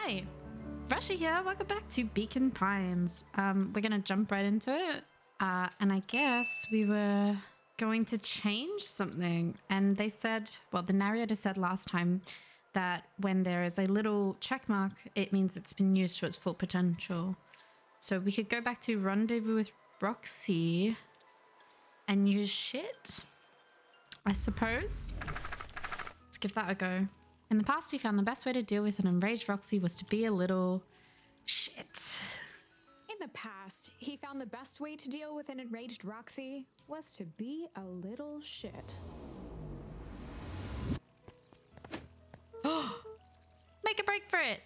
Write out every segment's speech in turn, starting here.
Hi, Rushy here. Welcome back to Beacon Pines. We're gonna jump right into it. And I guess we were going to change something. And they said, well, the narrator said last time that when there is a little check mark, it means it's been used to its full potential. So we could go back to Rendezvous with Roxy and use shit, I suppose. Let's give that a go. In the past, he found the best way to deal with an enraged Roxy was to be a little shit. In the past, he found the best way to deal with an enraged Roxy was to be a little shit. Make a break for it.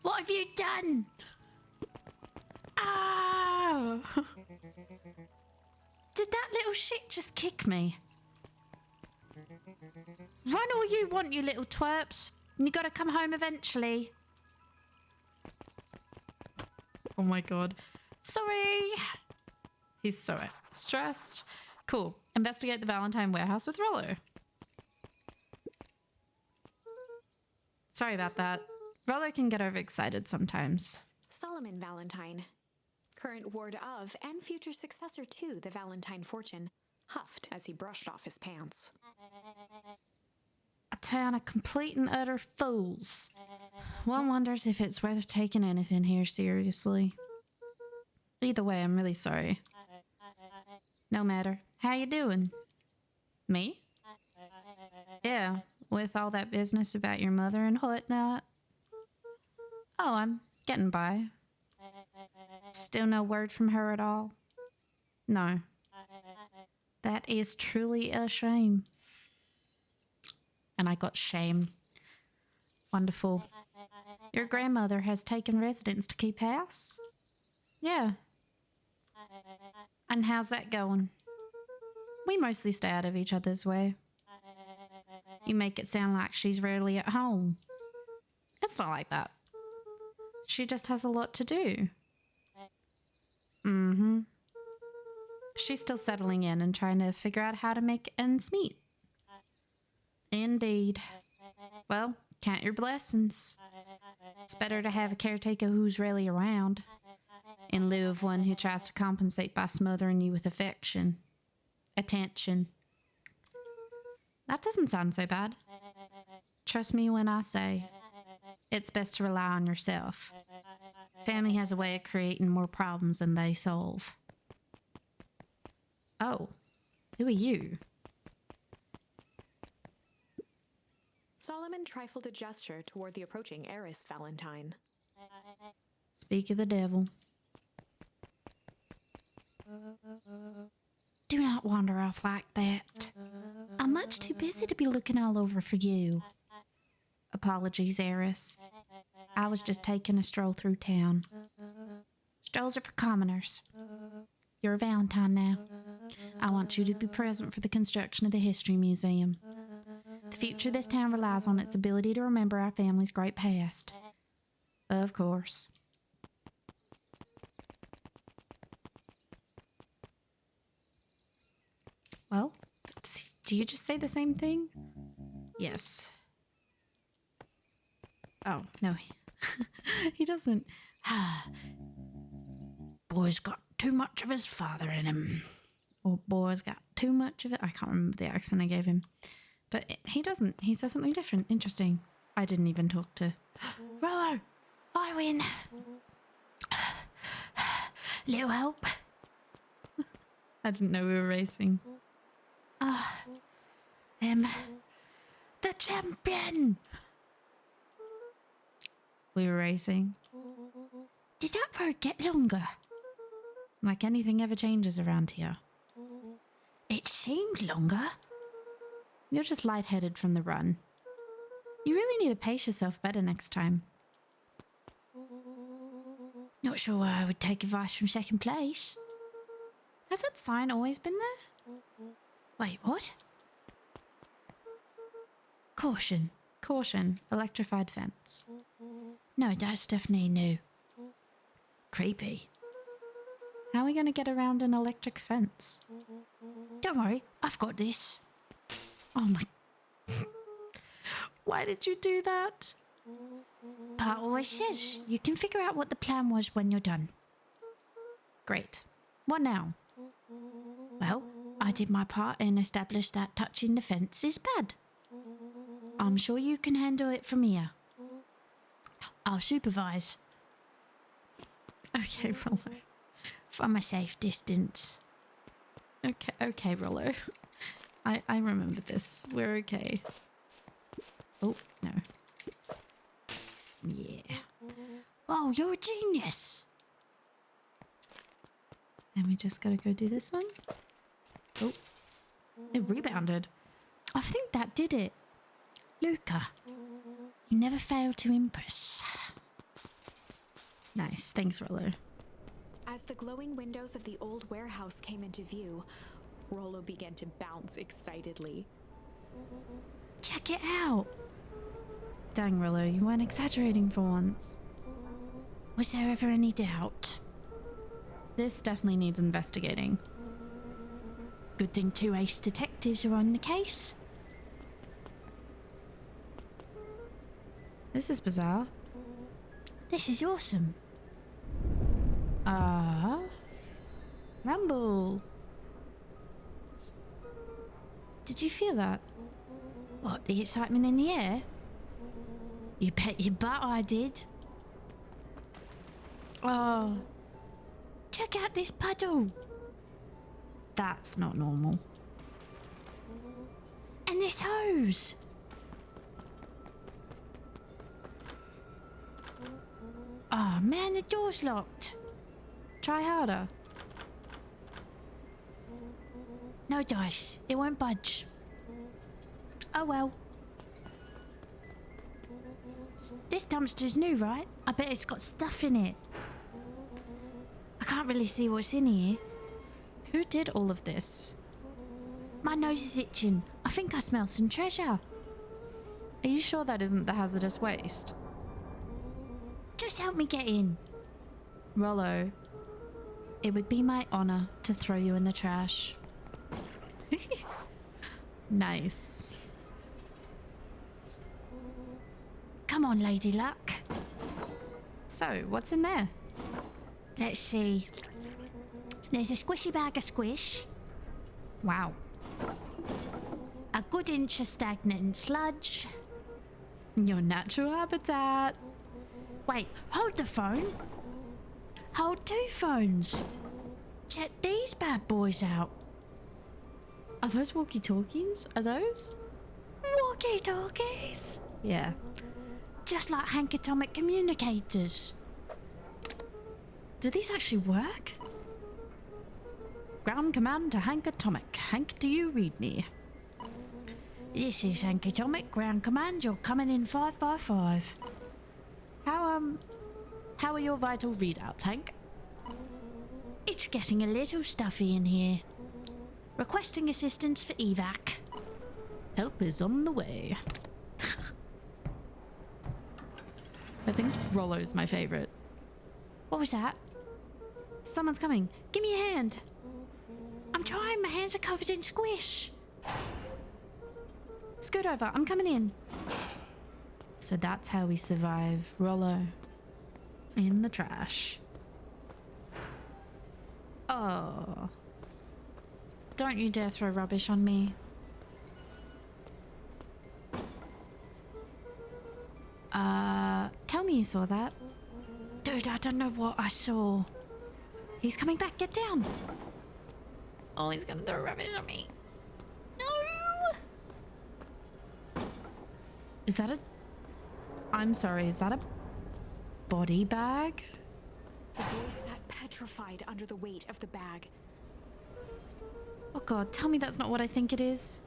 What have you done? Ah! Did that little shit just kick me? Run all you want, you little twerps. You gotta come home eventually. Oh my god. Sorry. He's so stressed. Cool. Investigate the Valentine warehouse with Rollo. Sorry about that. Rollo can get overexcited sometimes. Solomon Valentine, current ward of and future successor to the Valentine fortune, huffed as he brushed off his pants. A town of complete and utter fools. One wonders if it's worth taking anything here seriously. Either way, I'm really sorry. No matter. How you doing? Me? Yeah, with all that business about your mother and whatnot. Oh, I'm getting by. Still no word from her at all? No. That is truly a shame. And I got shame. Wonderful. Your grandmother has taken residence to keep house? Yeah. And how's that going? We mostly stay out of each other's way. You make it sound like she's rarely at home. It's not like that. She just has a lot to do. Mm-hmm. She's still settling in and trying to figure out how to make ends meet. Indeed. Well, count your blessings. It's better to have a caretaker who's really around, in lieu of one who tries to compensate by smothering you with affection. Attention. That doesn't sound so bad. Trust me when I say, it's best to rely on yourself. Family has a way of creating more problems than they solve. Oh, who are you? Solomon trifled a gesture toward the approaching heiress Valentine. Speak of the devil. Do not wander off like that. I'm much too busy to be looking all over for you. Apologies, heiress. I was just taking a stroll through town. Strolls are for commoners. You're a Valentine now. I want you to be present for the construction of the History Museum. The future of this town relies on its ability to remember our family's great past. Of course. Well, do you just say the same thing? Yes. Oh, no. He doesn't. Boy's got too much of his father in him. Or boy's got too much of it. I can't remember the accent I gave him. But he doesn't. He says something different. Interesting. I didn't even talk to... Rollo! I win! Little help. I didn't know we were racing. The champion! We were racing. Did that road get longer? Like anything ever changes around here. It seemed longer. You're just lightheaded from the run. You really need to pace yourself better next time. Not sure why I would take advice from second place. Has that sign always been there? Wait, what? Caution. Caution. Electrified fence. No, that's definitely new. Creepy. How are we going to get around an electric fence? Don't worry, I've got this. Oh my... Why did you do that? Part always says you can figure out what the plan was when you're done. Great. What now? Well, I did my part and established that touching the fence is bad. I'm sure you can handle it from here. I'll supervise. Okay, Rollo. From a safe distance. Okay, Rollo. I remember this. We're okay. Oh, no. Yeah. Oh, you're a genius. Then we just gotta go do this one. Oh, it rebounded. I think that did it. Luca, you never fail to impress. Nice, thanks, Rollo. As the glowing windows of the old warehouse came into view, Rollo began to bounce excitedly. Check it out. Dang, Rollo, you weren't exaggerating for once. Was there ever any doubt? This definitely needs investigating. Good thing 2 ace detectives are on the case. This is bizarre. This is awesome. Rumble. Did you feel that? What, the excitement in the air? You bet your butt I did. Oh. Check out this puddle. That's not normal. And this hose. Oh man, the door's locked. Try harder. No dice. It won't budge. Oh well. This dumpster's new, right? I bet it's got stuff in it. I can't really see what's in here. Who did all of this? My nose is itching. I think I smell some treasure. Are you sure that isn't the hazardous waste? Just help me get in. Rollo, it would be my honor to throw you in the trash. Nice. Come on, Lady Luck. So, what's in there? Let's see. There's a squishy bag of squish. Wow. A good inch of stagnant sludge. Your natural habitat. Wait, hold the phone. Hold 2 phones. Check these bad boys out. Are those walkie-talkies? Are those? Walkie-talkies? Yeah. Just like Hank Atomic communicators. Do these actually work? Ground command to Hank Atomic. Hank, do you read me? This is Hank Atomic. Ground command, you're coming in 5 by 5. How are your vital readouts, Hank? It's getting a little stuffy in here. Requesting assistance for evac. Help is on the way. I think Rollo's my favorite. What was that? Someone's coming. Give me a hand. I'm trying. My hands are covered in squish. Scoot over. I'm coming in. So that's how we survive Rollo in the trash. Oh. Don't you dare throw rubbish on me. Tell me you saw that. Dude, I don't know what I saw. He's coming back. Get down. Oh, he's gonna throw rubbish on me. No! Is that a... I'm sorry, is that a body bag? The boy sat petrified under the weight of the bag. Oh god, tell me that's not what I think it is.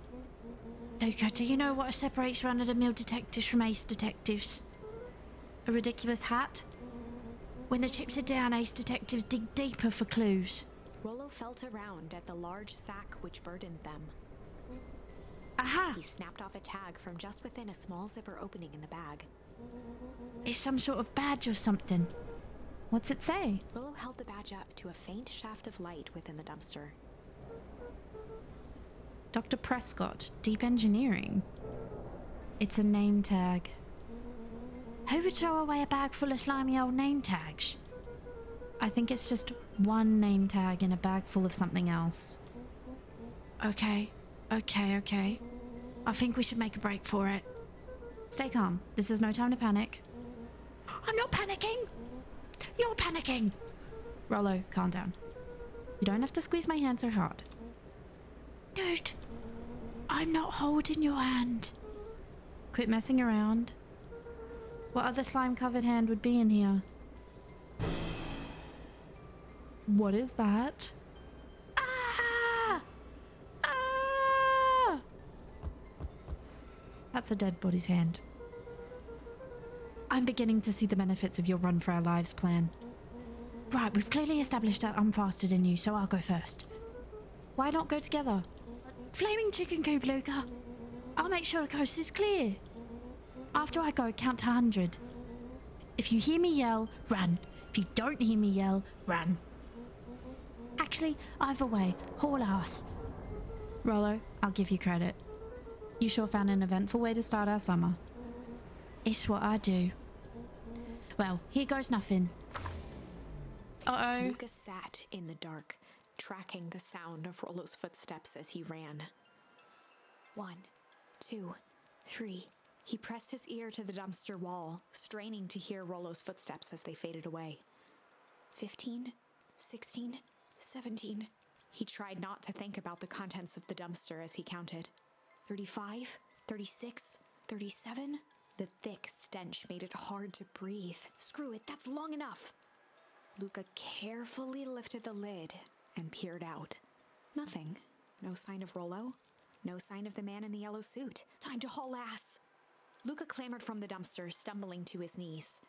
Luca, do you know what separates run-of-the-mill detectives from ace detectives? A ridiculous hat? When the chips are down, ace detectives dig deeper for clues. Rollo felt around at the large sack which burdened them. Aha! He snapped off a tag from just within a small zipper opening in the bag. It's some sort of badge or something. What's it say? Rollo held the badge up to a faint shaft of light within the dumpster. Dr. Prescott, Deep Engineering. It's a name tag. throw away a bag full of slimy old name tags? I think it's just one name tag in a bag full of something else. Okay. I think we should make a break for it. Stay calm. This is no time to panic. I'm not panicking! You're panicking! Rollo, calm down. You don't have to squeeze my hand so hard. Dude, I'm not holding your hand. Quit messing around. What other slime-covered hand would be in here? What is that? Ah! Ah! That's a dead body's hand. I'm beginning to see the benefits of your run for our lives plan. Right, we've clearly established that I'm faster than you, so I'll go first. Why not go together? Flaming chicken coop, Luca. I'll make sure the coast is clear. After I go, count to 100. If you hear me yell, run. If you don't hear me yell, run. Actually, either way, haul ass. Rollo, I'll give you credit. You sure found an eventful way to start our summer. It's what I do. Well, here goes nothing. Uh-oh. Lucas sat in the dark, tracking the sound of Rollo's footsteps as he ran. 1, 2, 3. He pressed his ear to the dumpster wall, straining to hear Rollo's footsteps as they faded away. 15, 16, 17. He tried not to think about the contents of the dumpster as he counted. 35, 36, 37. The thick stench made it hard to breathe. Screw it, that's long enough. Luca carefully lifted the lid and peered out. Nothing. No sign of Rollo. No sign of the man in the yellow suit. Time to haul ass. Luca clambered from the dumpster, stumbling to his knees.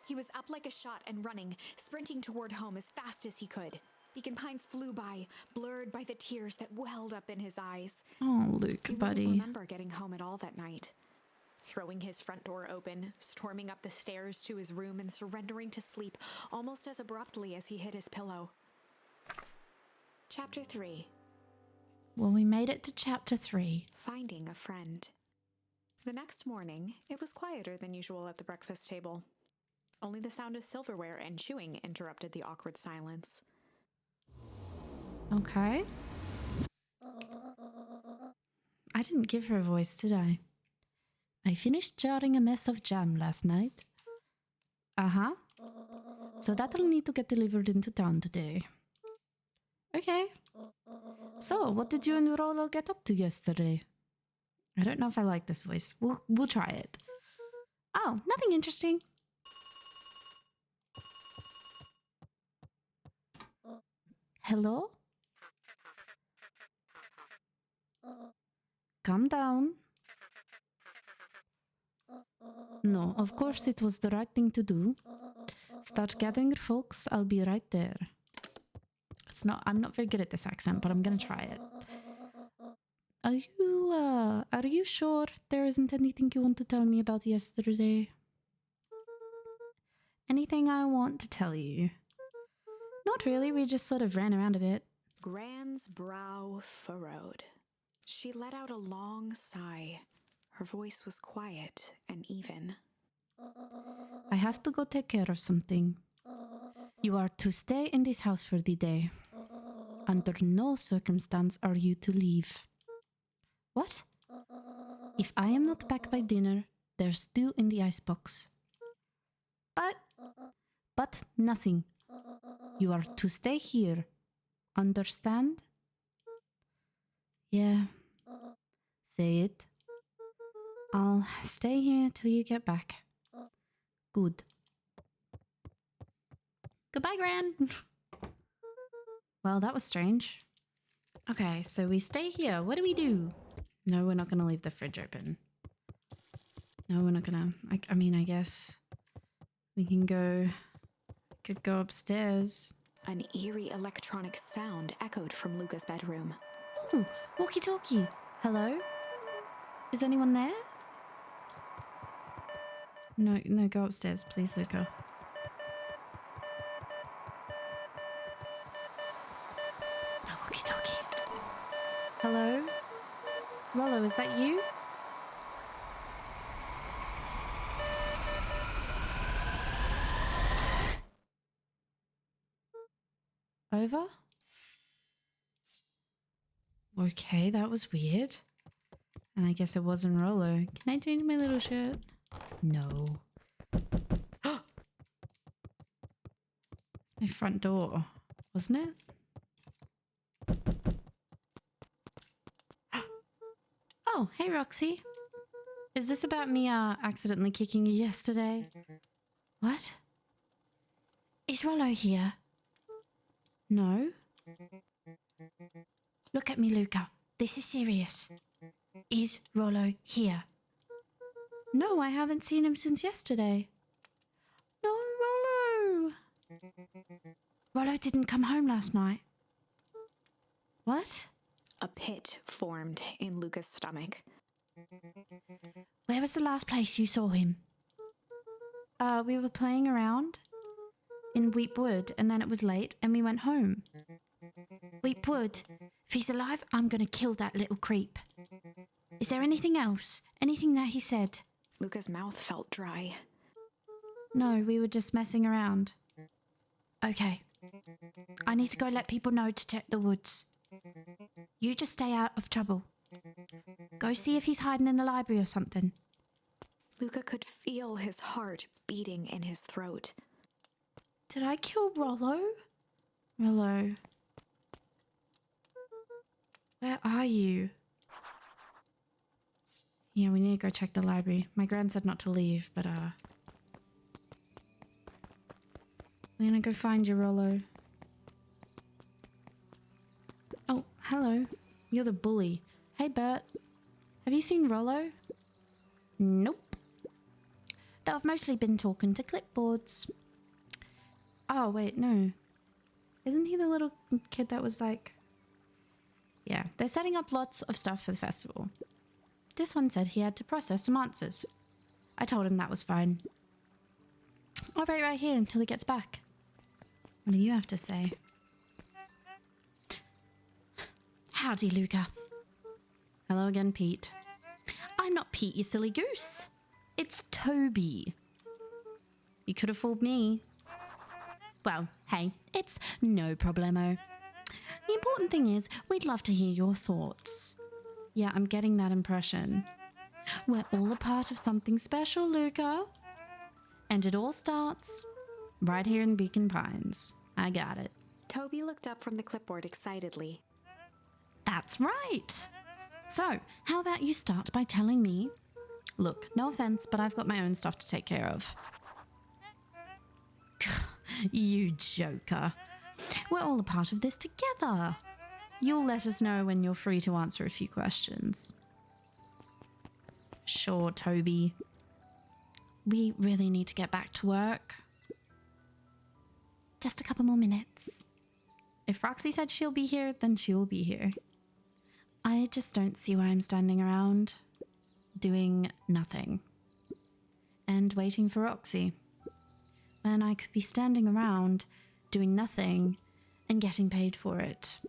He was up like a shot and running, sprinting toward home as fast as he could. Beacon Pines flew by, blurred by the tears that welled up in his eyes. Oh, Luke, He buddy. wouldn't remember getting home at all that night. Throwing his front door open, storming up the stairs to his room and surrendering to sleep almost as abruptly as he hit his pillow. Chapter 3. Well, we made it to chapter 3. Finding a friend. The next morning, it was quieter than usual at the breakfast table. Only the sound of silverware and chewing interrupted the awkward silence. Okay. I didn't give her a voice, did I? I finished jarring a mess of jam last night. Uh-huh. So that'll need to get delivered into town today. Okay. So, what did you and Rollo get up to yesterday? I don't know if I like this voice. We'll try it. Oh, nothing interesting. Hello? Calm down. No, of course it was the right thing to do. Start gathering your folks, I'll be right there. I'm not very good at this accent, but I'm gonna try it. Are you sure there isn't anything you want to tell me about yesterday? Anything I want to tell you? Not really, we just sort of ran around a bit. Gran's brow furrowed. She let out a long sigh. Her voice was quiet and even. I have to go take care of something. You are to stay in this house for the day. Under no circumstance are you to leave. What? If I am not back by dinner, there's stew in the icebox. But nothing. You are to stay here. Understand? Yeah. Say it. I'll stay here till you get back. Good. Goodbye, Gran. Well, that was strange. Okay, so we stay here. What do we do? No, we're not going to leave the fridge open. No, we're not going to. I mean, I guess we can go. Could go upstairs. An eerie electronic sound echoed from Luca's bedroom. Ooh, walkie-talkie. Hello? Is anyone there? No, go upstairs, please, Luca. No walkie-talkie. Hello? Rollo, is that you? Over? Okay, that was weird. And I guess it wasn't Rollo. Can I change my little shirt? No. My front door, wasn't it? Oh, hey Roxy. Is this about me accidentally kicking you yesterday? What? Is Rollo here? No. Look at me, Luca. This is serious. Is Rollo here? No, I haven't seen him since yesterday. No, Rollo! Rollo didn't come home last night. What? A pit formed in Luca's stomach. Where was the last place you saw him? We were playing around in Wheatwood, and then it was late, and we went home. Wheatwood, if he's alive, I'm gonna kill that little creep. Is there anything else? Anything that he said? Luca's mouth felt dry. No, we were just messing around. Okay. I need to go let people know to check the woods. You just stay out of trouble. Go see if he's hiding in the library or something. Luca could feel his heart beating in his throat. Did I kill Rollo? Rollo. Where are you? Yeah, we need to go check the library. My gran said not to leave, but we're gonna go find you, Rollo. Oh, hello. You're the bully. Hey, Bert. Have you seen Rollo? Nope. Though I've mostly been talking to clipboards. Oh, wait, no. Isn't he the little kid that was like... Yeah, they're setting up lots of stuff for the festival. This one said he had to process some answers. I told him that was fine. I'll wait right here until he gets back. What do you have to say? Howdy, Luca. Hello again, Pete. I'm not Pete, you silly goose. It's Toby. You could have fooled me. Well, hey, it's no problemo. The important thing is, we'd love to hear your thoughts. Yeah, I'm getting that impression. We're all a part of something special, Luca. And it all starts right here in Beacon Pines. I got it. Toby looked up from the clipboard excitedly. That's right. So, how about you start by telling me... Look, no offense, but I've got my own stuff to take care of. You joker. We're all a part of this together. You'll let us know when you're free to answer a few questions. Sure, Toby. We really need to get back to work. Just a couple more minutes. If Roxy said she'll be here, then she'll be here. I just don't see why I'm standing around, doing nothing, and waiting for Roxy, when I could be standing around, doing nothing, and getting paid for it.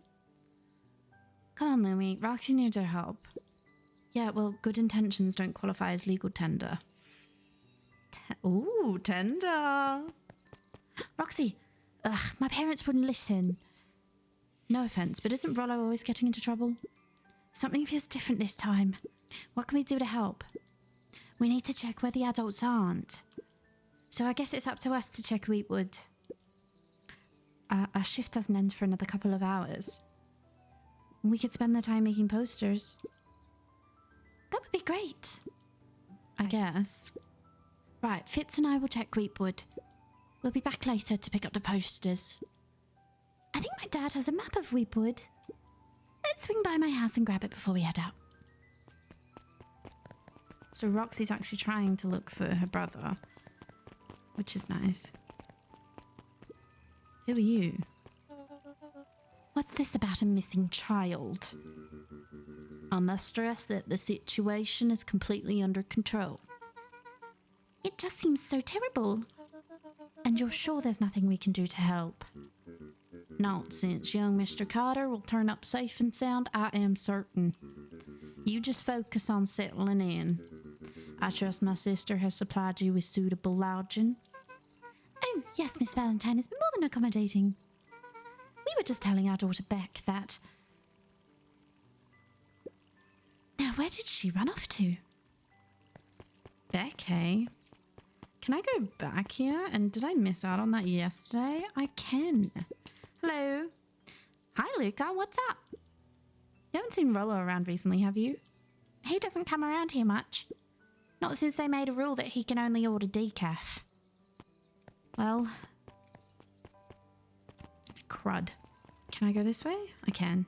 Come on, Louie. Roxy needs our help. Yeah, well, good intentions don't qualify as legal tender. Ooh, tender. Roxy. Ugh, my parents wouldn't listen. No offense, but isn't Rollo always getting into trouble? Something feels different this time. What can we do to help? We need to check where the adults aren't. So I guess it's up to us to check Wheatwood. Our shift doesn't end for another couple of hours. We could spend the time making posters. That would be great. I guess. Right, Fitz and I will check Wheatwood. We'll be back later to pick up the posters. I think my dad has a map of Wheatwood. Let's swing by my house and grab it before we head out. So Roxy's actually trying to look for her brother, which is nice. Who are you? What's this about a missing child? I must stress that the situation is completely under control. It just seems so terrible. And you're sure there's nothing we can do to help? Nonsense, young Mr. Carter will turn up safe and sound, I am certain. You just focus on settling in. I trust my sister has supplied you with suitable lodging. Oh, yes, Miss Valentine has been more than accommodating. We were just telling our daughter Beck that... Now, where did she run off to? Beck, hey? Can I go back here? And did I miss out on that yesterday? I can. Hello. Hi, Luca. What's up? You haven't seen Rollo around recently, have you? He doesn't come around here much. Not since they made a rule that he can only order decaf. Well... crud. Can I go this way? I can.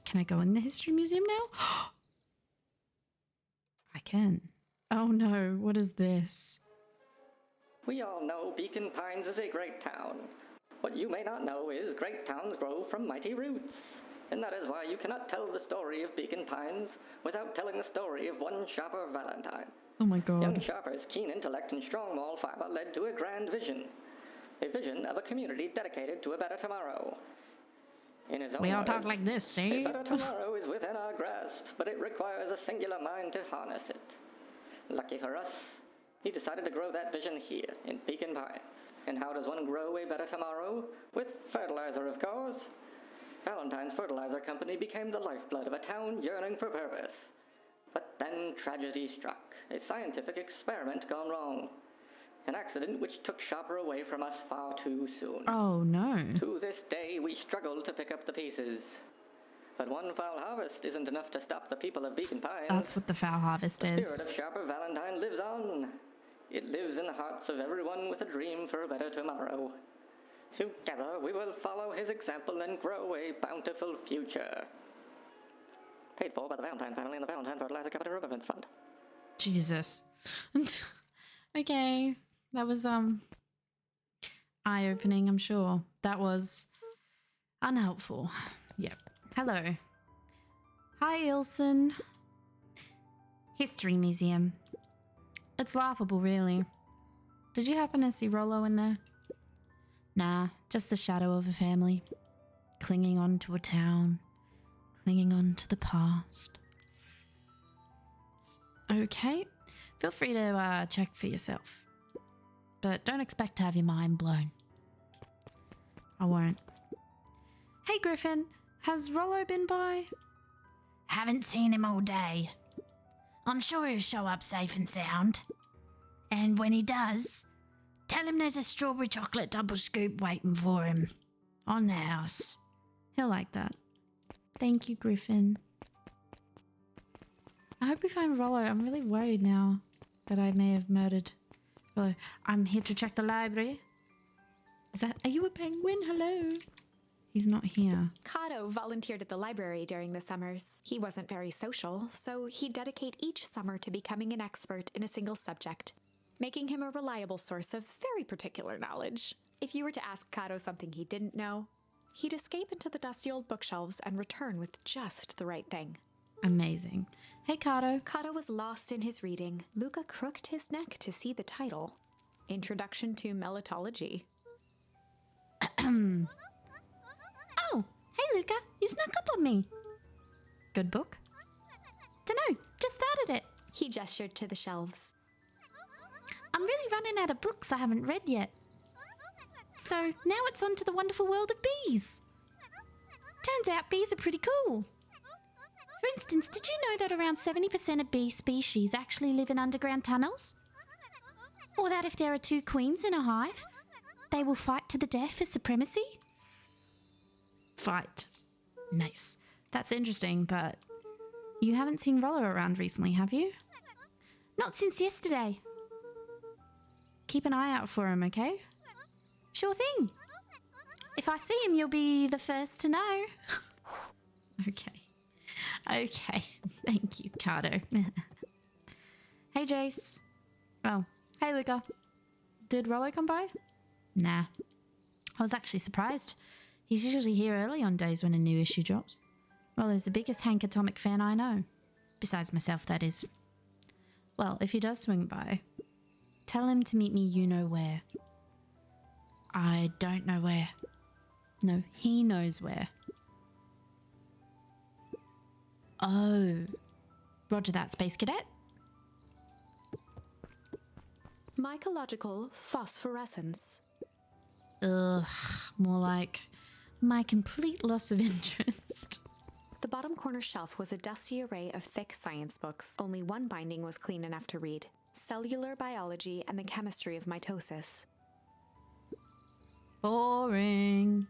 Can I go in the History Museum now? I can. Oh no, what is this? We all know Beacon Pines is a great town. What you may not know is great towns grow from mighty roots. And that is why you cannot tell the story of Beacon Pines without telling the story of one Shopper Valentine. Oh my god. Young Shopper's keen intellect and strong moral fiber led to a grand vision. A vision of a community dedicated to a better tomorrow. In his own We all words, talk like this, see? a better tomorrow is within our grasp, but it requires a singular mind to harness it. Lucky for us, he decided to grow that vision here, in Beacon Pines. And how does one grow a better tomorrow? With fertilizer, of course. Valentine's Fertilizer Company became the lifeblood of a town yearning for purpose. But then tragedy struck, a scientific experiment gone wrong. An accident which took Shopper away from us far too soon. Oh no. To this day, we struggle to pick up the pieces. But one foul harvest isn't enough to stop the people of Beacon Pines. That's what the foul harvest The is. spirit of Shopper Valentine lives on. It lives in the hearts of everyone with a dream for a better tomorrow. Together, we will follow his example and grow a bountiful future. Paid for by the Valentine family and the Valentine Fertilizer Company Remembrance Fund. Jesus. Okay. That was, eye-opening, I'm sure. That was unhelpful. Yep. Hello. Hi, Ilson. History Museum. It's laughable, really. Did you happen to see Rollo in there? Nah, just the shadow of a family. Clinging on to a town. Clinging on to the past. Okay. Feel free to check for yourself. But don't expect to have your mind blown. I won't. Hey, Griffin. Has Rollo been by? Haven't seen him all day. I'm sure he'll show up safe and sound. And when he does, tell him there's a strawberry chocolate double scoop waiting for him. On the house. He'll like that. Thank you, Griffin. I hope we find Rollo. I'm really worried now that I may have murdered Rollo. I'm here to check the library. Are you a penguin? Hello. He's not here. Kato volunteered at the library during the summers. He wasn't very social, so he'd dedicate each summer to becoming an expert in a single subject, making him a reliable source of very particular knowledge. If you were to ask Kato something he didn't know, he'd escape into the dusty old bookshelves and return with just the right thing. Amazing. Hey, Kato. Kato was lost in his reading. Luca crooked his neck to see the title. Introduction to Melitology. Oh, hey, Luca. You snuck up on me. Good book? Dunno, just started it. He gestured to the shelves. I'm really running out of books I haven't read yet. So now it's on to the wonderful world of bees. Turns out bees are pretty cool. For instance, did you know that around 70% of bee species actually live in underground tunnels? Or that if there are two queens in a hive, they will fight to the death for supremacy? Fight. Nice. That's interesting, but you haven't seen Rollo around recently, have you? Not since yesterday. Keep an eye out for him, okay? Sure thing. If I see him, you'll be the first to know. Okay. Okay. Thank you, Kato. Hey, Jace. Oh, hey, Luca. Did Rollo come by? Nah. I was actually surprised. He's usually here early on days when a new issue drops. Rollo's the biggest Hank Atomic fan I know. Besides myself, that is. Well, if he does swing by, tell him to meet me you know where. I don't know where. No, he knows where. Oh. Roger that, Space Cadet. Mycological phosphorescence. Ugh, more like my complete loss of interest. The bottom corner shelf was a dusty array of thick science books. Only one binding was clean enough to read: Cellular Biology and the Chemistry of Mitosis. Boring.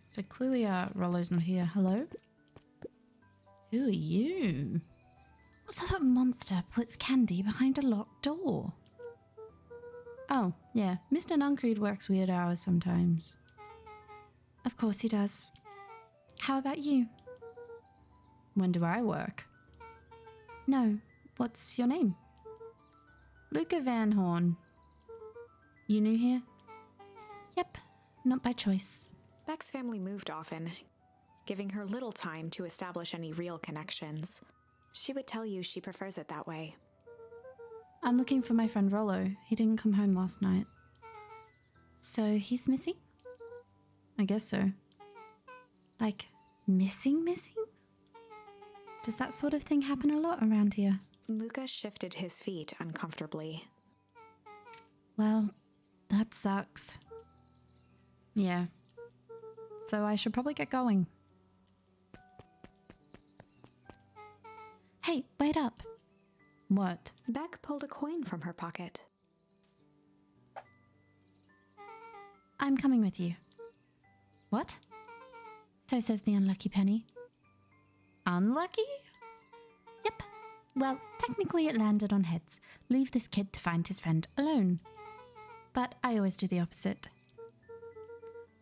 So clearly, Rollo's not here. Hello? Who are you? What sort of monster puts candy behind a locked door? Oh, yeah. Mr. Nuncreed works weird hours sometimes. Of course he does. How about you? When do I work? No. What's your name? Luca Van Horn. You new here? Yep. Not by choice. Beck's family moved often, giving her little time to establish any real connections. She would tell you she prefers it that way. I'm looking for my friend Rollo. He didn't come home last night. So he's missing? I guess so. Like, missing? Does that sort of thing happen a lot around here? Luca shifted his feet uncomfortably. Well, that sucks. Yeah. So I should probably get going. Hey, wait up. What? Beck pulled a coin from her pocket. I'm coming with you. What? So says the unlucky penny. Unlucky? Yep. Well, technically it landed on heads. Leave this kid to find his friend alone. But I always do the opposite.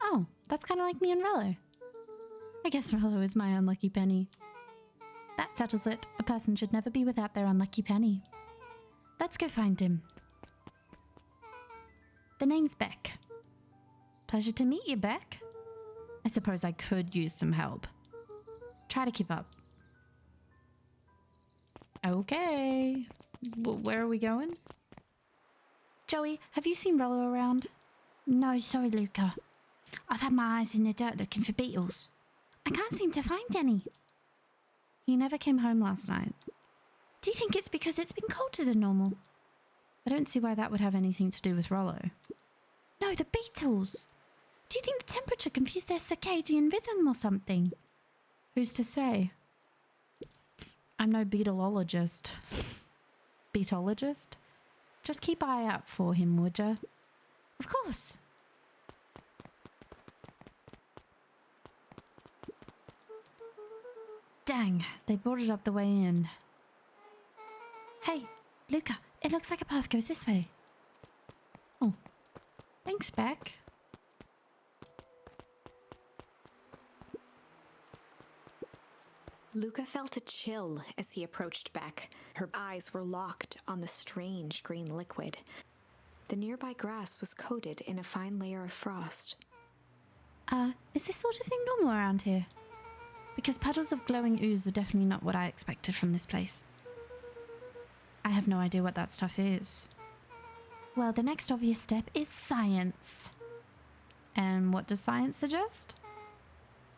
Oh, that's kind of like me and Rollo. I guess Rollo is my unlucky penny. That settles it. A person should never be without their unlucky penny. Let's go find him. The name's Beck. Pleasure to meet you, Beck. I suppose I could use some help. Try to keep up. Okay. Where are we going? Joey, have you seen Rollo around? No, sorry, Luca. I've had my eyes in the dirt looking for beetles. I can't seem to find any. He never came home last night. Do you think it's because it's been colder than normal? I don't see why that would have anything to do with Rollo. No, the beetles. Do you think the temperature confused their circadian rhythm or something? Who's to say? I'm no beetleologist. Beetologist? Just keep eye out for him, would ya? Of course. Dang, they brought it up the way in. Hey, Luca, it looks like a path goes this way. Oh, thanks, Beck. Luca felt a chill as he approached Beck. Her eyes were locked on the strange green liquid. The nearby grass was coated in a fine layer of frost. Is this sort of thing normal around here? Because puddles of glowing ooze are definitely not what I expected from this place. I have no idea what that stuff is. Well, the next obvious step is science. And what does science suggest?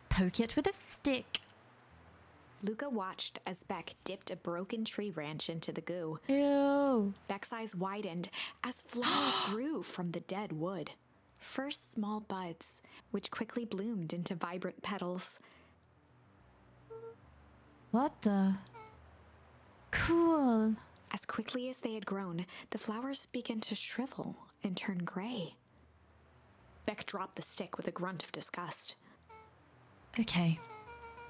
Poke it with a stick. Luca watched as Beck dipped a broken tree branch into the goo. Ew. Beck's eyes widened as flowers grew from the dead wood. First small buds, which quickly bloomed into vibrant petals. What the? Cool. As quickly as they had grown, the flowers began to shrivel and turn gray. Beck dropped the stick with a grunt of disgust. Okay.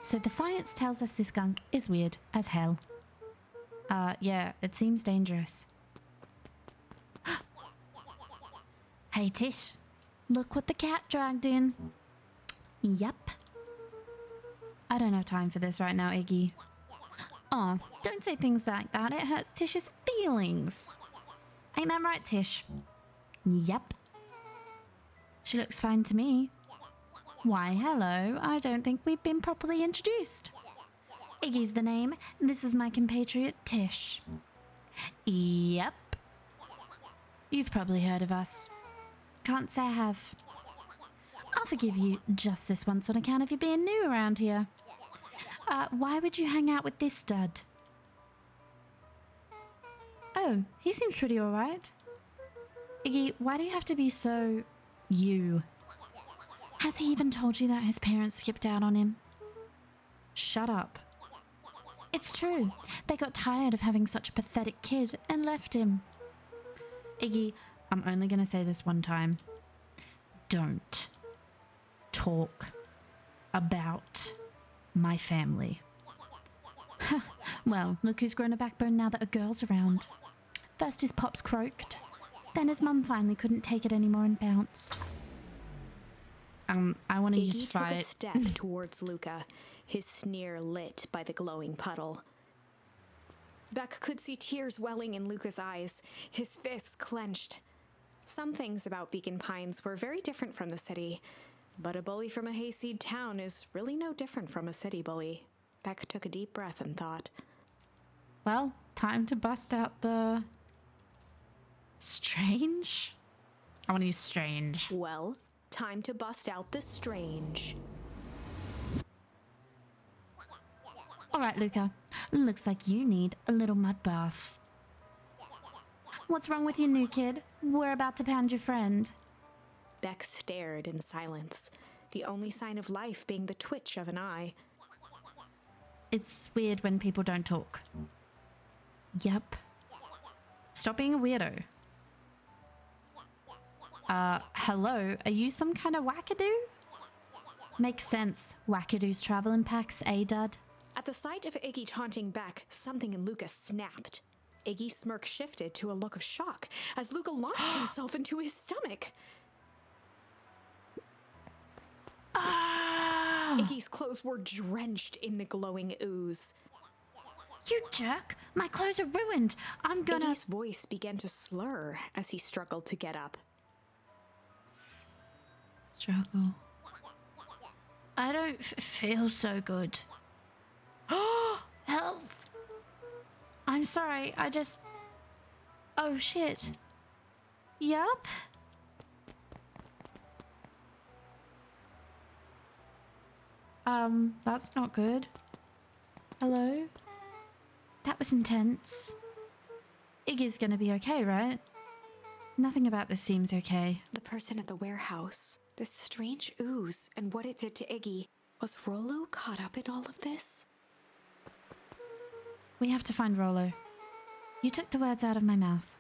So the science tells us this gunk is weird as hell. Yeah, it seems dangerous. Hey, Tish. Look what the cat dragged in. Yep. I don't have time for this right now, Iggy. Oh, don't say things like that. It hurts Tish's feelings. Ain't that right, Tish? Yep. She looks fine to me. Why, hello. I don't think we've been properly introduced. Iggy's the name. This is my compatriot, Tish. Yep. You've probably heard of us. Can't say I have. I'll forgive you just this once on account of you being new around here. Why would you hang out with this stud? Oh, he seems pretty alright. Iggy, why do you have to be so you? Has he even told you that his parents skipped out on him? Shut up. It's true. They got tired of having such a pathetic kid and left him. Iggy, I'm only going to say this one time. Don't talk about my family. Well, look who's grown a backbone now that a girl's around. First his pops croaked. Then his mum finally couldn't take it anymore and bounced. I want to use Iggy fight. took a step towards Luca, his sneer lit by the glowing puddle. Beck could see tears welling in Luca's eyes, his fists clenched. Some things about Beacon Pines were very different from the city, but a bully from a hayseed town is really no different from a city bully. Beck took a deep breath and thought, Well, time to bust out the... Strange? I want to use strange. well, time to bust out the strange. All right, Luca. Looks like you need a little mud bath. What's wrong with you, new kid? We're about to pound your friend. Beck stared in silence, the only sign of life being the twitch of an eye. It's weird when people don't talk. Yep. Stop being a weirdo. Hello? Are you some kind of wackadoo? Makes sense. Wackadoos travel in packs, eh, Dud? At the sight of Iggy taunting Beck, something in Luca snapped. Iggy's smirk shifted to a look of shock as Luca launched himself into his stomach. Iggy's clothes were drenched in the glowing ooze. You jerk! My clothes are ruined! I'm gonna... Iggy's voice began to slur as he struggled to get up. Struggle. I don't feel so good. Help! I'm sorry, I just... Oh shit. Yup. That's not good. Hello? That was intense. Iggy's gonna be okay, right? Nothing about this seems okay. The person at the warehouse, this strange ooze, and what it did to Iggy. Was Rollo caught up in all of this? We have to find Rollo. You took the words out of my mouth.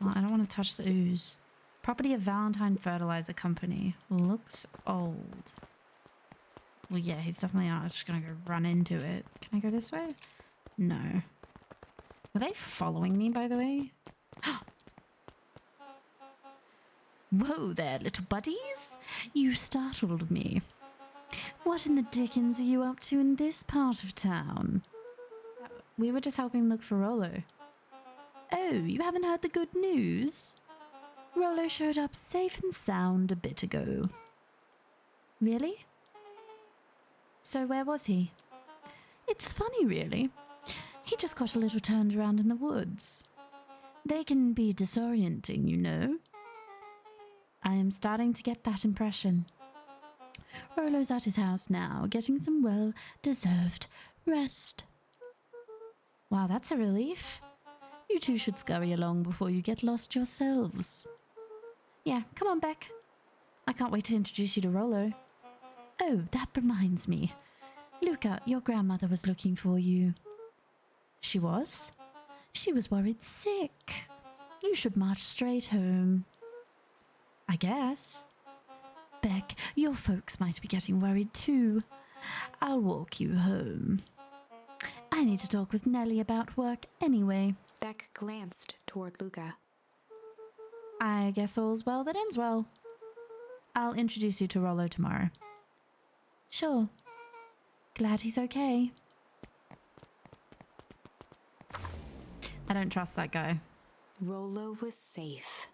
Well, I don't want to touch the ooze. Property of Valentine Fertilizer Company. Looks old. Well, yeah, he's definitely not just gonna go run into it. Can I go this way? No. Were they following me, by the way? Whoa there, little buddies. You startled me. What in the dickens are you up to in this part of town? We were just helping look for Rollo. Oh, you haven't heard the good news? Rollo showed up safe and sound a bit ago. Really? So where was he? It's funny, really. He just got a little turned around in the woods. They can be disorienting, you know. I am starting to get that impression. Rollo's at his house now, getting some well-deserved rest. Wow, that's a relief. You two should scurry along before you get lost yourselves. Yeah, come on, Beck. I can't wait to introduce you to Rollo. Oh, that reminds me. Luca, your grandmother was looking for you. She was? She was worried sick. You should march straight home. I guess. Beck, your folks might be getting worried too. I'll walk you home. I need to talk with Nellie about work anyway. Beck glanced toward Luca. I guess all's well that ends well. I'll introduce you to Rollo tomorrow. Sure. Glad he's okay. I don't trust that guy. Rollo was safe.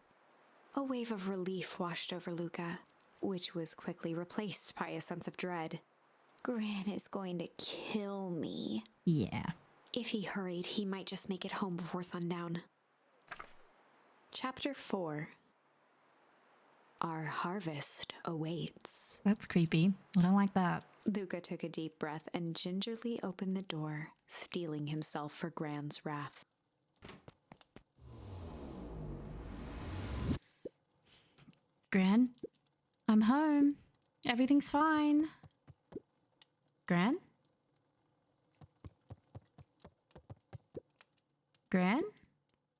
A wave of relief washed over Luca, which was quickly replaced by a sense of dread. Gran is going to kill me. Yeah. If he hurried, he might just make it home before sundown. Chapter 4. Our harvest awaits. That's creepy. I don't like that. Luca took a deep breath and gingerly opened the door, steeling himself for Gran's wrath. Gran? I'm home. Everything's fine. Gran? Gran?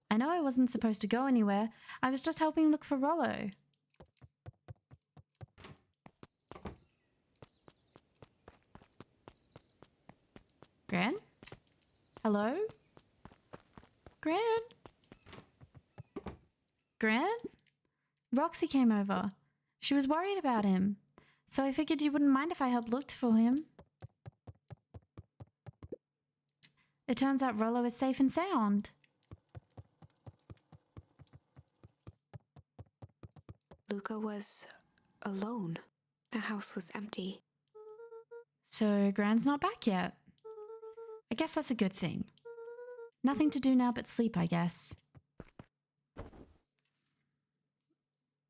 I know I wasn't supposed to go anywhere. I was just helping look for Rollo. Gran? Hello? Gran? Gran? Roxy came over. She was worried about him, so I figured you wouldn't mind if I helped look for him. It turns out Rollo is safe and sound. Luca was alone. The house was empty. So Gran's not back yet. I guess that's a good thing. Nothing to do now but sleep, I guess.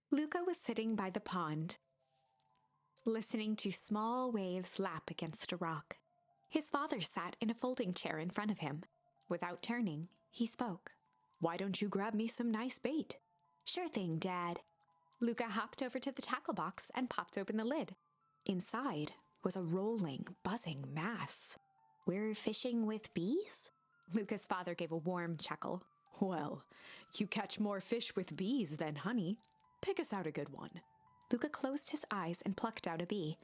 Luca was sitting by the pond, listening to small waves lap against a rock. His father sat in a folding chair in front of him. Without turning, he spoke. "Why don't you grab me some nice bait?" "Sure thing, Dad." Luca hopped over to the tackle box and popped open the lid. Inside was a rolling, buzzing mass. "We're fishing with bees?" Luca's father gave a warm chuckle. "Well, you catch more fish with bees than honey. Pick us out a good one." Luca closed his eyes and plucked out a bee.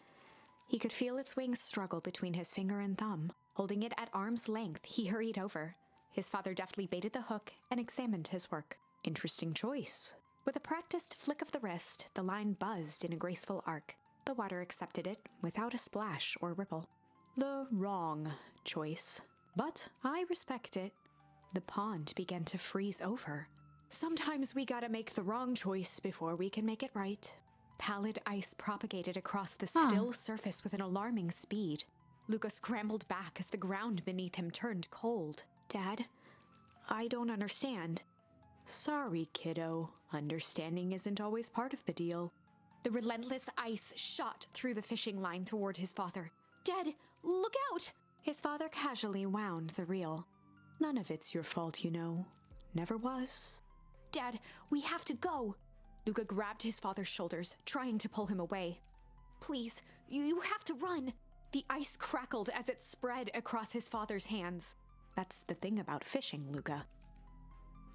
He could feel its wings struggle between his finger and thumb. Holding it at arm's length, he hurried over. His father deftly baited the hook and examined his work. "Interesting choice." With a practiced flick of the wrist, the line buzzed in a graceful arc. The water accepted it without a splash or ripple. "The wrong choice. But I respect it." The pond began to freeze over. "Sometimes we gotta make the wrong choice before we can make it right." Pallid ice propagated across the still surface with an alarming speed. Luca scrambled back as the ground beneath him turned cold. "Dad, I don't understand." "Sorry, kiddo. Understanding isn't always part of the deal." The relentless ice shot through the fishing line toward his father. "Dad, look out!" His father casually wound the reel. "None of it's your fault, you know. Never was." "Dad, we have to go!" Luca grabbed his father's shoulders, trying to pull him away. "Please, you have to run!" The ice crackled as it spread across his father's hands. "That's the thing about fishing, Luca."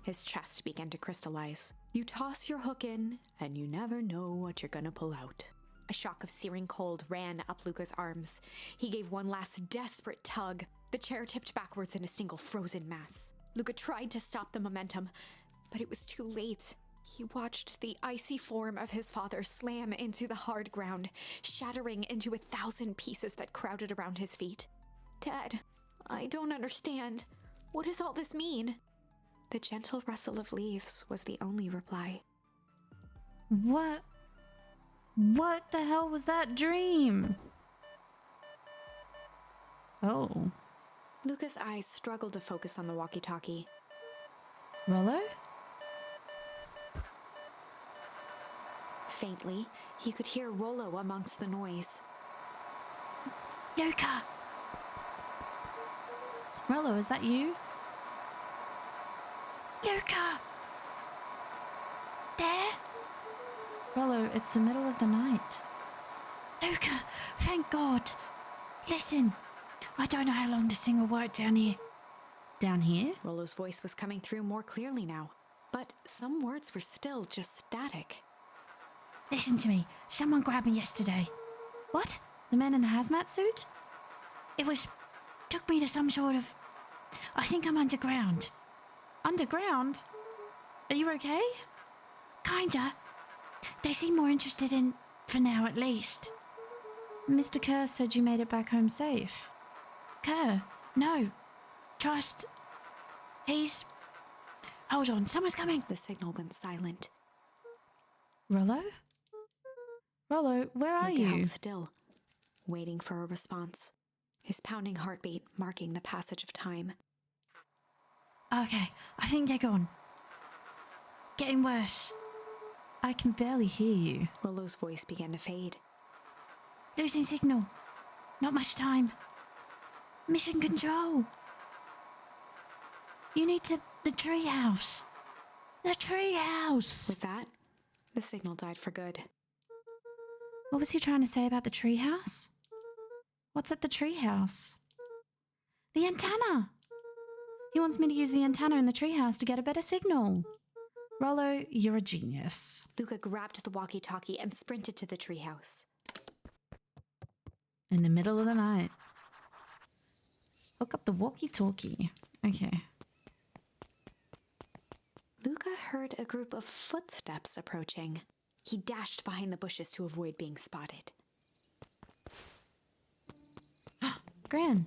His chest began to crystallize. "You toss your hook in, and you never know what you're gonna pull out." A shock of searing cold ran up Luca's arms. He gave one last desperate tug. The chair tipped backwards in a single frozen mass. Luca tried to stop the momentum, but it was too late. He watched the icy form of his father slam into the hard ground, shattering into 1,000 pieces that crowded around his feet. "Dad, I don't understand. What does all this mean?" The gentle rustle of leaves was the only reply. What the hell was that dream? Oh. Luca's eyes struggled to focus on the walkie-talkie. Rollo? Faintly, he could hear Rollo amongst the noise. Luca! Rollo, is that you? Luca! There? Rollo, it's the middle of the night. Luca, thank God. Listen, I don't know how long to sing a word down here. Down here? Rollo's voice was coming through more clearly now, but some words were still just static. Listen to me. Someone grabbed me yesterday. What? The man in the hazmat suit? Took me to some sort of... I think I'm underground. Underground? Are you okay? Kinda. They seem more interested in... for now at least. Mr. Kerr said you made it back home safe. Kerr? No. Trust. He's... Hold on, someone's coming. The signal went silent. Rollo? Rollo, where are Luca you? held still, waiting for a response, his pounding heartbeat marking the passage of time. Okay, I think they're gone. Getting worse. I can barely hear you. Rollo's voice began to fade. Losing signal. Not much time. Mission control. You need to... the treehouse. The treehouse. With that, The signal died for good. What was he trying to say about the treehouse? What's at the treehouse? The antenna! He wants me to use the antenna in the treehouse to get a better signal. Rollo, you're a genius. Luca grabbed the walkie-talkie and sprinted to the treehouse. In the middle of the night. Hook up the walkie-talkie. Okay. Luca heard a group of footsteps approaching. He dashed behind the bushes to avoid being spotted. Gran.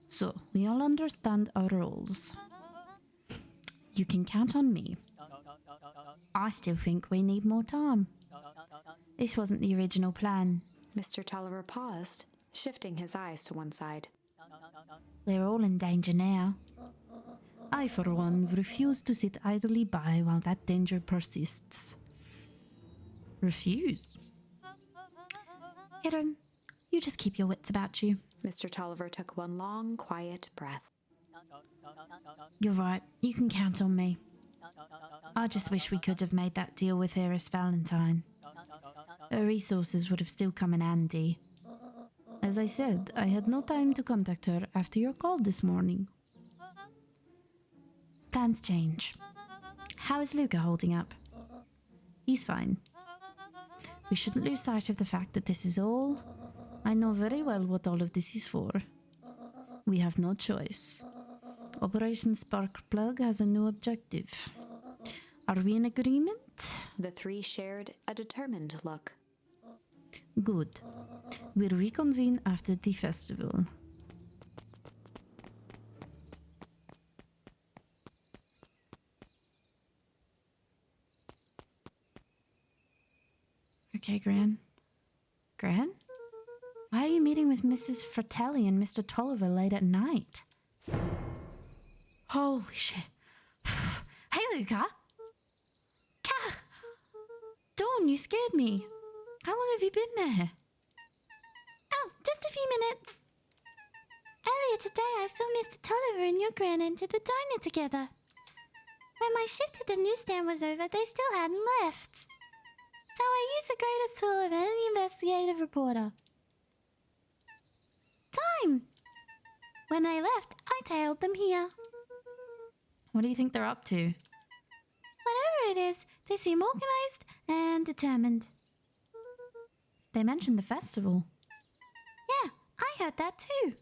So, we all understand our roles. You can count on me. I still think we need more time. This wasn't the original plan. Mr. Tolliver paused, shifting his eyes to one side. We're all in danger now. I, for one, refuse to sit idly by while that danger persists. Refuse? Hiram, you just keep your wits about you. Mr. Tolliver took one long, quiet breath. You're right. You can count on me. I just wish we could have made that deal with Heiress Valentine. Her resources would have still come in handy. As I said, I had no time to contact her after your call this morning. Plans change. How is Luca holding up? He's fine. We shouldn't lose sight of the fact that this is all... I know very well what all of this is for. We have no choice. Operation Sparkplug has a new objective. Are we in agreement? The three shared a determined look. Good. We'll reconvene after the festival. Okay, Gran. Gran? Why are you meeting with Mrs. Fratelli and Mr. Tolliver late at night? Holy shit. Hey, Luca! Ka! Dawn, you scared me. How long have you been there? Oh, just a few minutes. Earlier today, I saw Mr. Tolliver and your gran enter the diner together. When my shift at the newsstand was over, they still hadn't left. So I used the greatest tool of any investigative reporter. Time! When they left, I tailed them here. What do you think they're up to? Whatever it is, they seem organized and determined. They mentioned the festival. Yeah, I heard that too.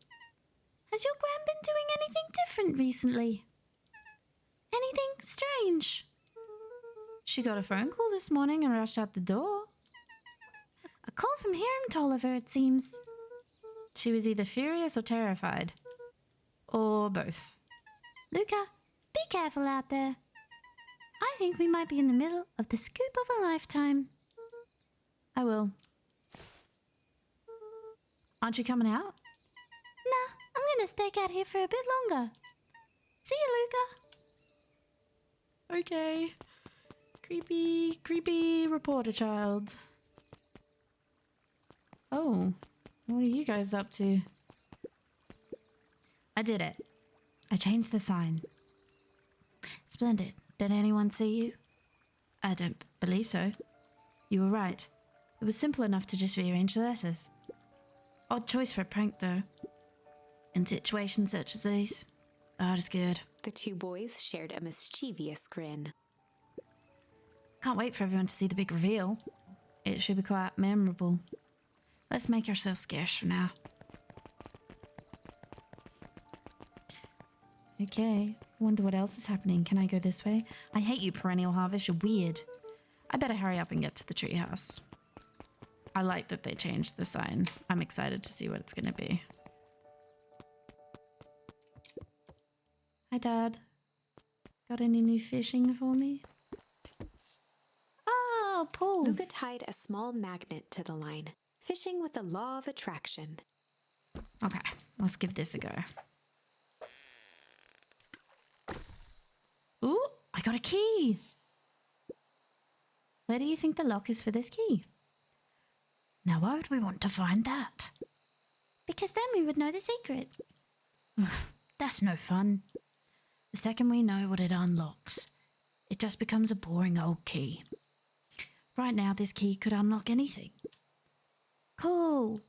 Has your gran been doing anything different recently? Anything strange? She got a phone call this morning and rushed out the door. A call from Hiram Tolliver, it seems. She was either furious or terrified. Or both. Luca, be careful out there. I think we might be in the middle of the scoop of a lifetime. I will. Aren't you coming out? Nah, I'm gonna stake out here for a bit longer. See you, Luca. Okay. Creepy reporter child. Oh, what are you guys up to? I did it. I changed the sign. Splendid. Did anyone see you? I don't believe so. You were right. It was simple enough to just rearrange the letters. Odd choice for a prank, though. In situations such as these, art is good. The two boys shared a mischievous grin. Can't wait for everyone to see the big reveal. It should be quite memorable. Let's make ourselves scarce for now. Okay, wonder what else is happening. Can I go this way? I hate you, Perennial Harvest. You're weird. I better hurry up and get to the treehouse. I like that they changed the sign. I'm excited to see what it's gonna be. Hi, Dad. Got any new fishing for me? Oh, Paul. Luca tied a small magnet to the line, fishing with the law of attraction. Okay, let's give this a go. Ooh, I got a key. Where do you think the lock is for this key? Now, why would we want to find that? Because then we would know the secret. That's no fun. The The second we know what it unlocks, it just becomes a boring old key. Right now, this key could unlock anything. Cool.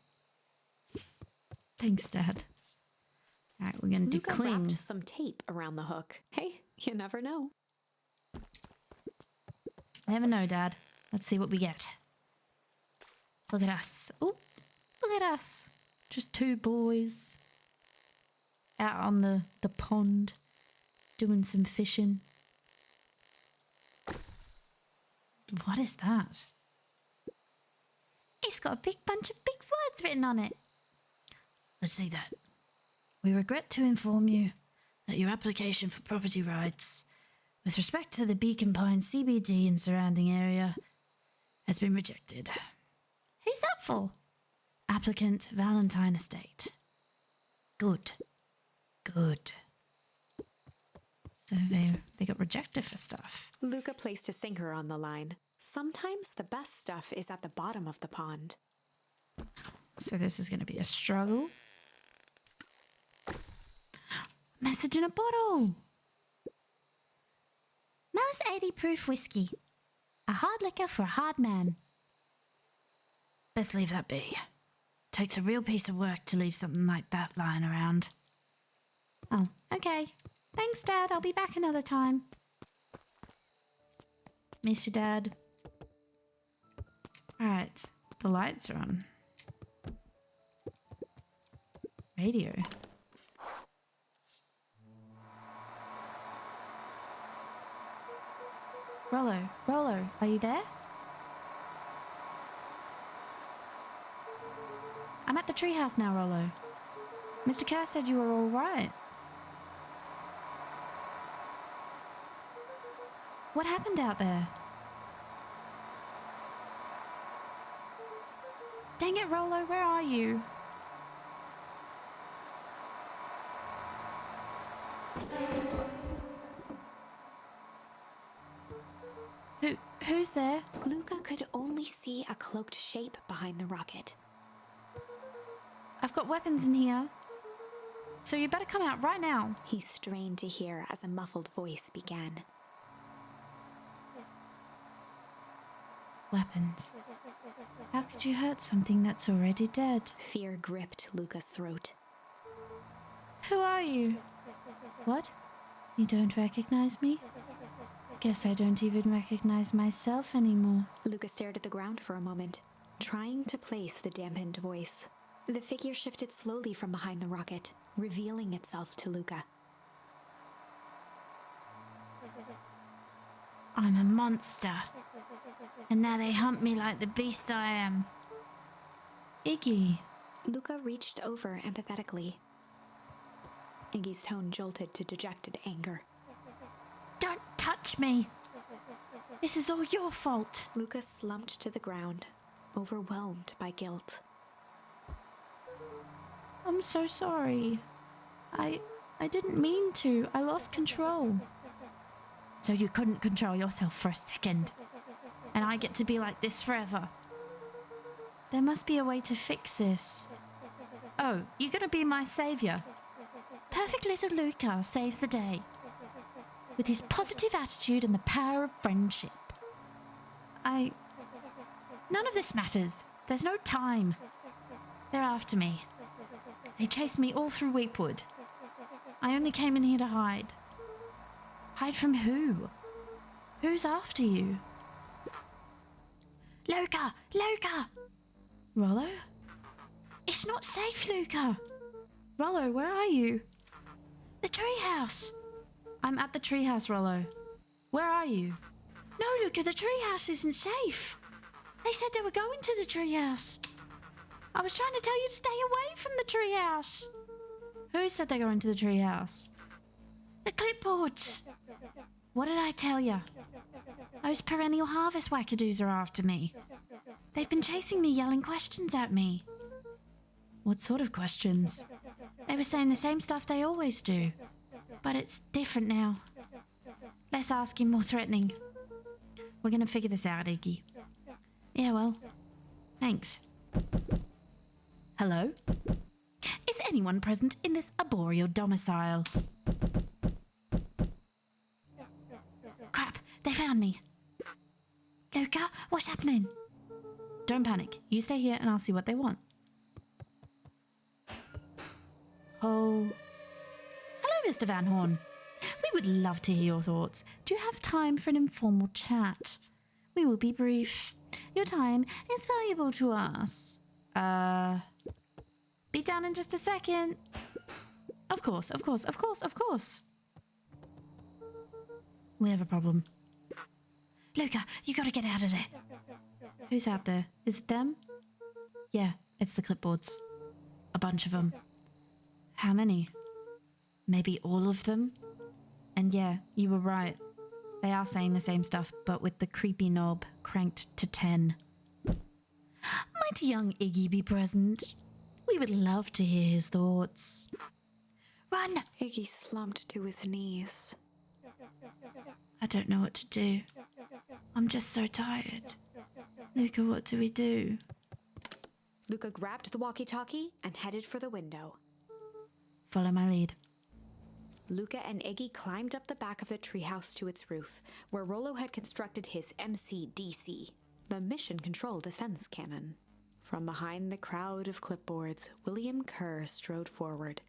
Thanks, Dad. All right, we're gonna do Luca cling. wrapped some tape around the hook. Hey, you never know. Never know, Dad. Let's see what we get. Look at us. Oh, look at us. Just two boys out on the pond doing some fishing. What is that? It's got a big bunch of big words written on it. Let's see that. We regret to inform you that your application for property rights with respect to the Beacon Pines CBD and surrounding area has been rejected. Who's that for? Applicant Valentine Estate. Good. Good. So they got rejected for stuff. Luca placed a sinker on the line. Sometimes the best stuff is at the bottom of the pond. So this is going to be a struggle. Message in a bottle. Malice 80 proof whiskey. A hard liquor for a hard man. Best leave that be. Takes a real piece of work to leave something like that lying around. Oh, okay. Thanks, Dad. I'll be back another time. Miss you, Dad. Alright, the lights are on. Radio. Rollo, are you there? I'm at the treehouse now, Rollo. Mr. Kerr said you were all right. What happened out there? Dang it, Rollo, where are you? Who's there? Luca could only see a cloaked shape behind the rocket. I've got weapons in here. So you better come out right now. He strained to hear as a muffled voice began. Weapons. How could you hurt something that's already dead? Fear gripped Luca's throat. Who are you? What? You don't recognize me? Guess I don't even recognize myself anymore. Luca stared at the ground for a moment, trying to place the dampened voice. The figure shifted slowly from behind the rocket, revealing itself to Luca. I'm a monster. And now they hunt me like the beast I am. Iggy. Luca reached over empathetically. Iggy's tone jolted to dejected anger. Don't touch me. This is all your fault. Luca slumped to the ground, overwhelmed by guilt. I'm so sorry. I didn't mean to. I lost control. So you couldn't control yourself for a second. And I get to be like this forever. There must be a way to fix this. Oh, you're gonna be my savior. Perfect little Luca saves the day. With his positive attitude and the power of friendship. None of this matters. There's no time. They're after me. They chased me all through Weepwood. I only came in here to hide. Hide from who? Who's after you? Luca! Luca! Rollo? It's not safe, Luca! Rollo, where are you? The treehouse! I'm at the treehouse, Rollo. Where are you? No, Luca, the treehouse isn't safe. They said they were going to the treehouse. I was trying to tell you to stay away from the treehouse. Who said they're going to the treehouse? The clipboards. What did I tell you? Those perennial harvest wackadoos are after me. They've been chasing me, yelling questions at me. What sort of questions? They were saying the same stuff they always do. But it's different now. Less asking, more threatening. We're gonna figure this out, Iggy. Yeah, well, thanks. Hello? Is anyone present in this arboreal domicile? found me. Luca, what's happening? Don't panic. You stay here and I'll see what they want. Oh. Hello, Mr. Van Horn. We would love to hear your thoughts. Do you have time for an informal chat? We will be brief. Your time is valuable to us. Be down in just a second. Of course. We have a problem. Luca, you gotta get out of there. Who's out there? Is it them? Yeah, it's the clipboards. A bunch of them. How many? Maybe all of them? And yeah, you were right. They are saying the same stuff, but with the creepy knob cranked to 10. Might young Iggy be present? We would love to hear his thoughts. Run! Iggy slumped to his knees. I don't know what to do. I'm just so tired. Luca, what do we do? Luca grabbed the walkie-talkie and headed for the window. Follow my lead. Luca and Iggy climbed up the back of the treehouse to its roof, where Rollo had constructed his MCDC, the Mission Control Defense Cannon. From behind the crowd of clipboards, William Kerr strode forward,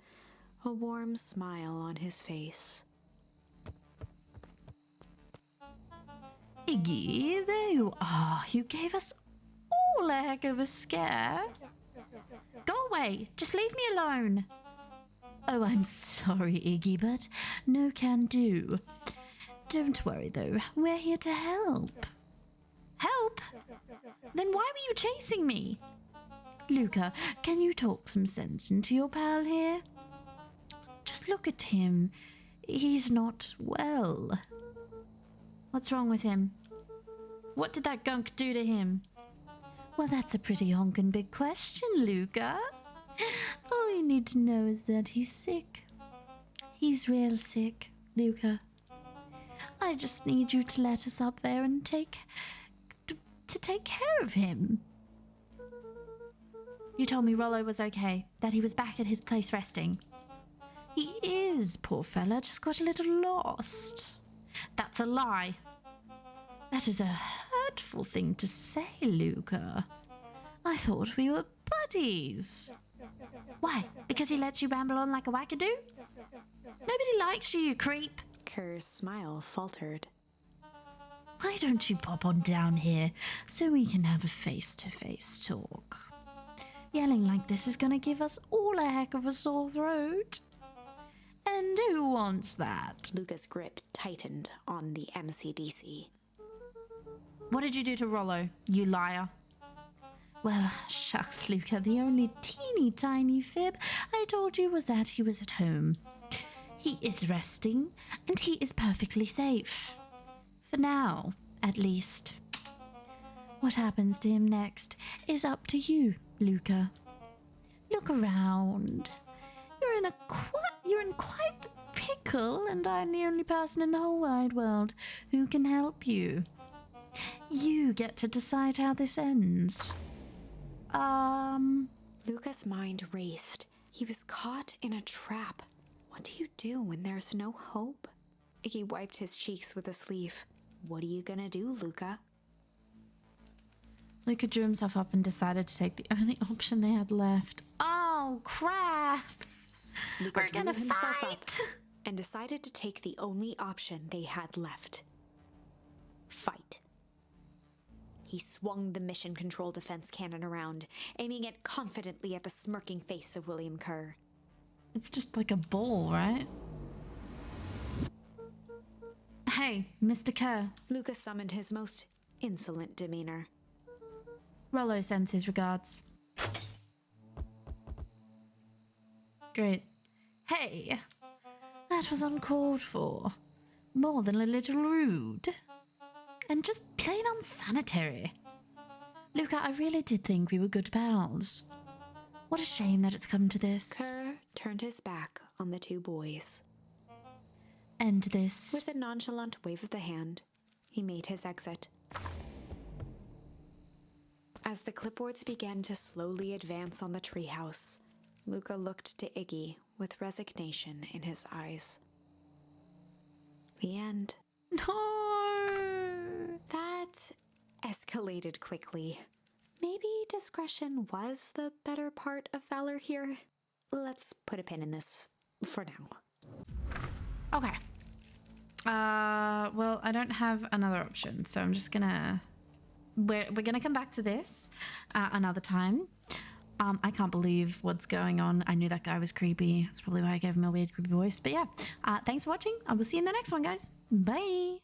a warm smile on his face. Iggy, there you are. You gave us all a heck of a scare. Go away. Just leave me alone. Oh, I'm sorry, Iggy, but no can do. Don't worry, though. We're here to help. Help? Then why were you chasing me? Luca, can you talk some sense into your pal here? Just look at him. He's not well. What's wrong with him? What did that gunk do to him? Well, that's a pretty honkin' big question, Luca. All you need to know is that he's sick. He's real sick, Luca. I just need you to let us up there and take care of him. You told me Rollo was okay, that he was back at his place resting. He is, poor fella, just got a little lost. That's a lie. That is a hurtful thing to say, Luca. I thought we were buddies. Why? Because he lets you ramble on like a wackadoo? Nobody likes you, you creep. Kerr's smile faltered. Why don't you pop on down here so we can have a face-to-face talk? Yelling like this is gonna give us all a heck of a sore throat. And who wants that? Luca's grip tightened on the MCDC. What did you do to Rollo, you liar? Well, shucks, Luca, the only teeny tiny fib I told you was that he was at home. He is resting, and he is perfectly safe. For now, at least. What happens to him next is up to you, Luca. Look around. You're in quite the pickle, and I'm the only person in the whole wide world who can help you. You get to decide how this ends. Luca's mind raced. He was caught in a trap. What do you do when there's no hope? Iggy wiped his cheeks with a sleeve. What are you gonna do, Luca? Luca drew himself up and decided to take the only option they had left. Oh, crap! Luca We're gonna drew himself fight! up and decided to take the only option they had left. Fight. He swung the Mission Control Defense Cannon around, aiming it confidently at the smirking face of William Kerr. It's just like a ball, right? Hey, Mr. Kerr. Luca summoned his most insolent demeanor. Rollo sends his regards. Great. Hey, that was uncalled for. More than a little rude. And just plain unsanitary. Luca, I really did think we were good pals. What a shame that it's come to this. Kerr turned his back on the two boys. End this. With a nonchalant wave of the hand, he made his exit. As the clipboards began to slowly advance on the treehouse, Luca looked to Iggy with resignation in his eyes. The end. No. That escalated quickly. Maybe discretion was the better part of valor here. Let's put a pin in this for now. Okay. Well, I don't have another option, so I'm just gonna... We're gonna come back to this another time. I can't believe what's going on. I knew that guy was creepy. That's probably why I gave him a weird creepy voice. But yeah, thanks for watching. I will see you in the next one, guys. Bye.